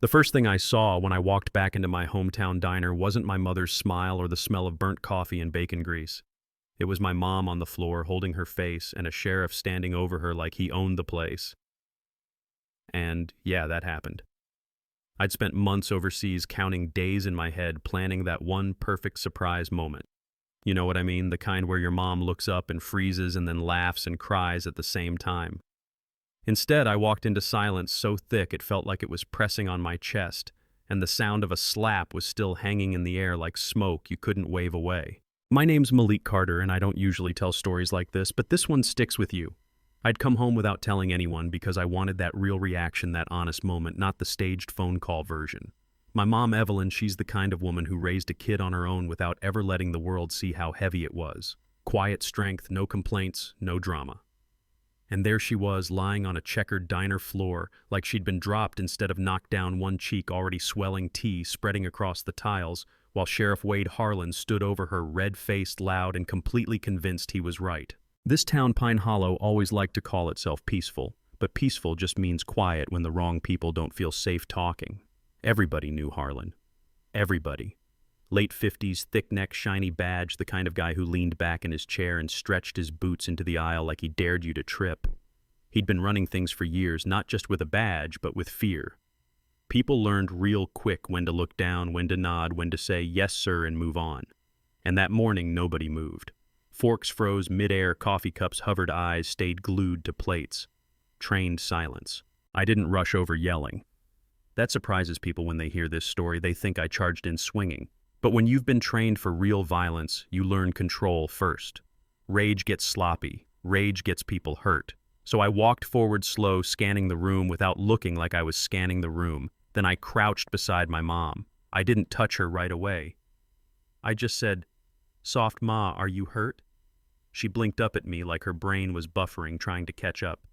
The first thing I saw when I walked back into my hometown diner wasn't my mother's smile or the smell of burnt coffee and bacon grease. It was my mom on the floor holding her face and a sheriff standing over her like he owned the place. And yeah, that happened. I'd spent months overseas counting days in my head planning that one perfect surprise moment. You know what I mean? The kind where your mom looks up and freezes and then laughs and cries at the same time. Instead, I walked into silence so thick it felt like it was pressing on my chest, and the sound of a slap was still hanging in the air like smoke you couldn't wave away. My name's Malik Carter, and I don't usually tell stories like this, but this one sticks with you. I'd come home without telling anyone because I wanted that real reaction, that honest moment, not the staged phone call version. My mom, Evelyn, she's the kind of woman who raised a kid on her own without ever letting the world see how heavy it was. Quiet strength, no complaints, no drama. And there she was, lying on a checkered diner floor, like she'd been dropped instead of knocked down, one cheek already swelling, tea spreading across the tiles, while Sheriff Wade Harlan stood over her, red-faced, loud, and completely convinced he was right. This town, Pine Hollow, always liked to call itself peaceful, but peaceful just means quiet when the wrong people don't feel safe talking. Everybody knew Harlan. Everybody. Late 50s, thick-neck, shiny badge, the kind of guy who leaned back in his chair and stretched his boots into the aisle like he dared you to trip. He'd been running things for years, not just with a badge, but with fear. People learned real quick when to look down, when to nod, when to say, "Yes, sir," and move on. And that morning, nobody moved. Forks froze midair, coffee cups hovered, eyes stayed glued to plates. Trained silence. I didn't rush over yelling. That surprises people when they hear this story. They think I charged in swinging. But when you've been trained for real violence, you learn control first. Rage gets sloppy. Rage gets people hurt. So I walked forward slow, scanning the room without looking like I was scanning the room. Then I crouched beside my mom. I didn't touch her right away. I just said, "Soft Ma, are you hurt?" She blinked up at me like her brain was buffering, trying to catch up.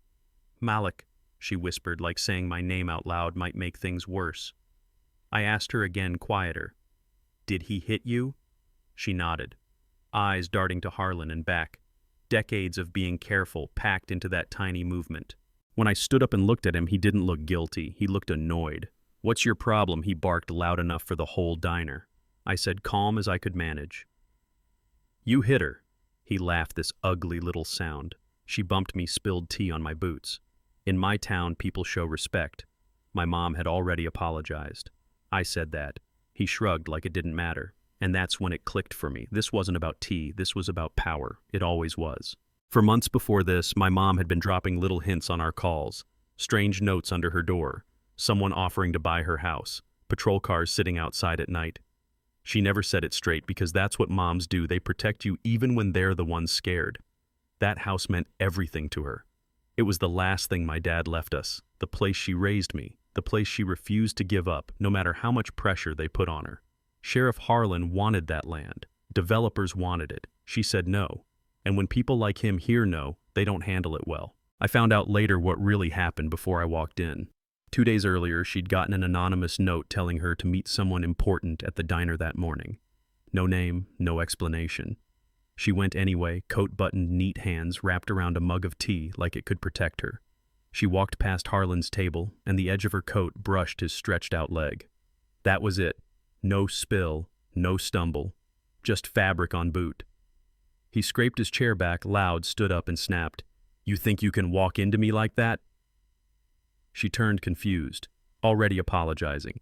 "Malik," she whispered, like saying my name out loud might make things worse. I asked her again, quieter. "Did he hit you?" She nodded, eyes darting to Harlan and back. Decades of being careful packed into that tiny movement. When I stood up and looked at him, he didn't look guilty. He looked annoyed. "What's your problem?" he barked loud enough for the whole diner. I said, calm as I could manage. "You hit her." He laughed, this ugly little sound. "She bumped me, spilled tea on my boots. In my town, people show respect. My mom had already apologized." I said that. He shrugged like it didn't matter. And that's when it clicked for me. This wasn't about tea. This was about power. It always was. For months before this, my mom had been dropping little hints on our calls. Strange notes under her door. Someone offering to buy her house. Patrol cars sitting outside at night. She never said it straight because that's what moms do. They protect you even when they're the ones scared. That house meant everything to her. It was the last thing my dad left us. The place she raised me. The place she refused to give up, no matter how much pressure they put on her. Sheriff Harlan wanted that land. Developers wanted it. She said no. And when people like him hear no, they don't handle it well. I found out later what really happened before I walked in. 2 days earlier, she'd gotten an anonymous note telling her to meet someone important at the diner that morning. No name, no explanation. She went anyway, coat buttoned, neat hands wrapped around a mug of tea like it could protect her. She walked past Harlan's table, and the edge of her coat brushed his stretched-out leg. That was it. No spill, no stumble, just fabric on boot. He scraped his chair back, loud, stood up and snapped, "You think you can walk into me like that?" She turned confused, already apologizing.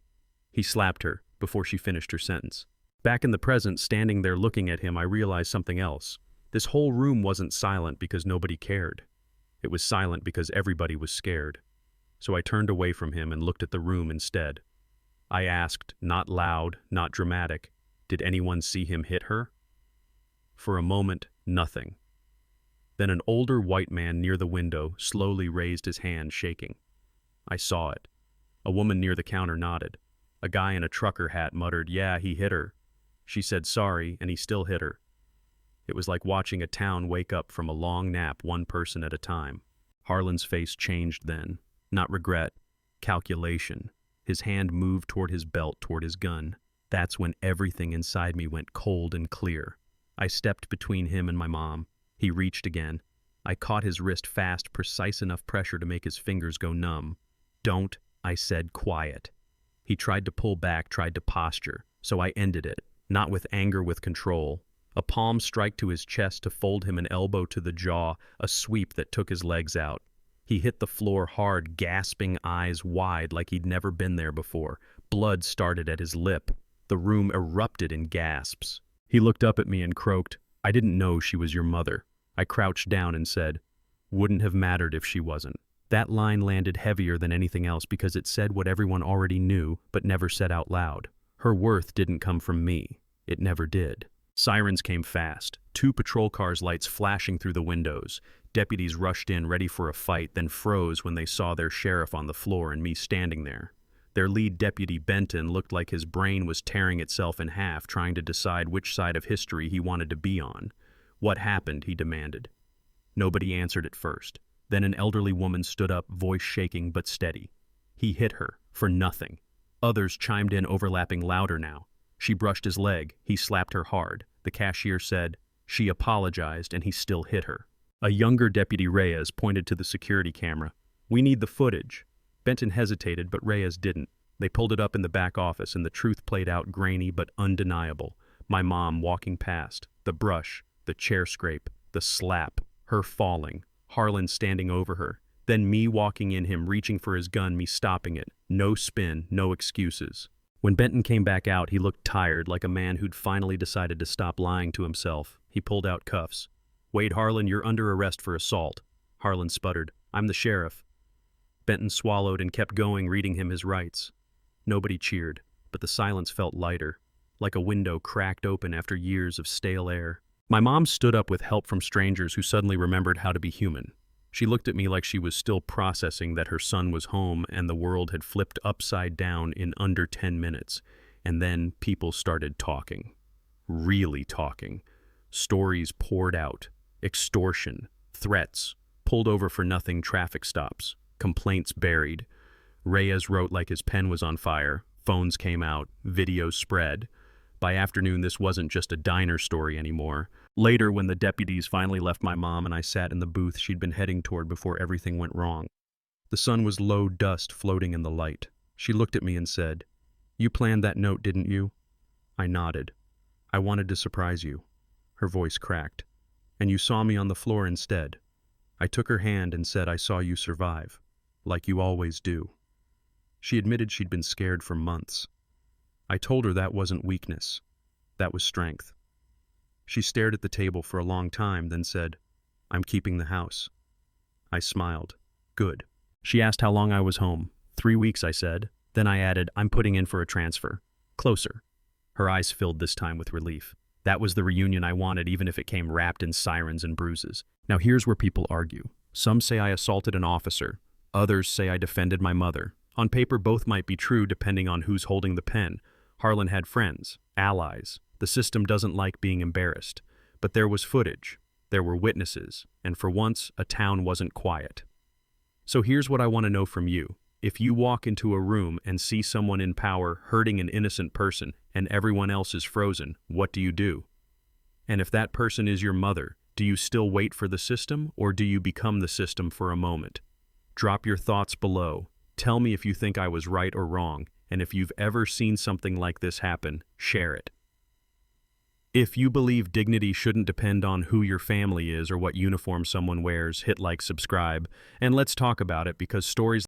He slapped her before she finished her sentence. Back in the present, standing there looking at him, I realized something else. This whole room wasn't silent because nobody cared. It was silent because everybody was scared. So I turned away from him and looked at the room instead. I asked, not loud, not dramatic, did anyone see him hit her? For a moment, nothing. Then an older white man near the window slowly raised his hand, shaking. I saw it. A woman near the counter nodded. A guy in a trucker hat muttered, "Yeah, he hit her." She said sorry, and he still hit her. It was like watching a town wake up from a long nap, one person at a time. Harlan's face changed then. Not regret, calculation. His hand moved toward his belt, toward his gun. That's when everything inside me went cold and clear. I stepped between him and my mom. He reached again. I caught his wrist fast, precise enough pressure to make his fingers go numb. "Don't," I said, quiet. He tried to pull back, tried to posture, so I ended it, not with anger, with control. A palm strike to his chest to fold him, an elbow to the jaw, a sweep that took his legs out. He hit the floor hard, gasping, eyes wide like he'd never been there before. Blood started at his lip. The room erupted in gasps. He looked up at me and croaked, "I didn't know she was your mother." I crouched down and said, "Wouldn't have mattered if she wasn't." That line landed heavier than anything else because it said what everyone already knew but never said out loud. Her worth didn't come from me. It never did. Sirens came fast. 2 patrol cars' lights flashing through the windows. Deputies rushed in, ready for a fight, then froze when they saw their sheriff on the floor and me standing there. Their lead deputy, Benton, looked like his brain was tearing itself in half, trying to decide which side of history he wanted to be on. "What happened?" he demanded. Nobody answered at first. Then an elderly woman stood up, voice shaking but steady. "He hit her, for nothing." Others chimed in, overlapping louder now. "She brushed his leg. He slapped her hard." The cashier said, "She apologized and he still hit her." A younger deputy, Reyes, pointed to the security camera. "We need the footage." Benton hesitated, but Reyes didn't. They pulled it up in the back office, and the truth played out, grainy but undeniable. My mom walking past, the brush, the chair scrape, the slap, her falling, Harlan standing over her, then me walking in, him reaching for his gun, me stopping it. No spin, no excuses. When Benton came back out, he looked tired, like a man who'd finally decided to stop lying to himself. He pulled out cuffs. "Wade Harlan, you're under arrest for assault." Harlan sputtered, "I'm the sheriff." Benton swallowed and kept going, reading him his rights. Nobody cheered, but the silence felt lighter, like a window cracked open after years of stale air. My mom stood up with help from strangers who suddenly remembered how to be human. She looked at me like she was still processing that her son was home and the world had flipped upside down in under 10 minutes. And then people started talking. Really talking. Stories poured out. Extortion. Threats. Pulled over for nothing traffic stops. Complaints buried. Reyes wrote like his pen was on fire. Phones came out. Videos spread. By afternoon, this wasn't just a diner story anymore. Later, when the deputies finally left my mom and I sat in the booth she'd been heading toward before everything went wrong, the sun was low dust floating in the light. She looked at me and said, "You planned that note, didn't you?" I nodded. "I wanted to surprise you." Her voice cracked. "And you saw me on the floor instead." I took her hand and said, "I saw you survive, like you always do." She admitted she'd been scared for months. I told her that wasn't weakness. That was strength. She stared at the table for a long time, then said, "I'm keeping the house." I smiled. "Good." She asked how long I was home. 3 weeks, I said. Then I added, "I'm putting in for a transfer. Closer." Her eyes filled this time with relief. That was the reunion I wanted, even if it came wrapped in sirens and bruises. Now here's where people argue. Some say I assaulted an officer. Others say I defended my mother. On paper, both might be true depending on who's holding the pen. Harlan had friends, allies. The system doesn't like being embarrassed. But there was footage. There were witnesses. And for once, a town wasn't quiet. So here's what I want to know from you. If you walk into a room and see someone in power hurting an innocent person and everyone else is frozen, what do you do? And if that person is your mother, do you still wait for the system, or do you become the system for a moment? Drop your thoughts below. Tell me if you think I was right or wrong, and if you've ever seen something like this happen, share it. If you believe dignity shouldn't depend on who your family is or what uniform someone wears, hit like, subscribe, and let's talk about it, because stories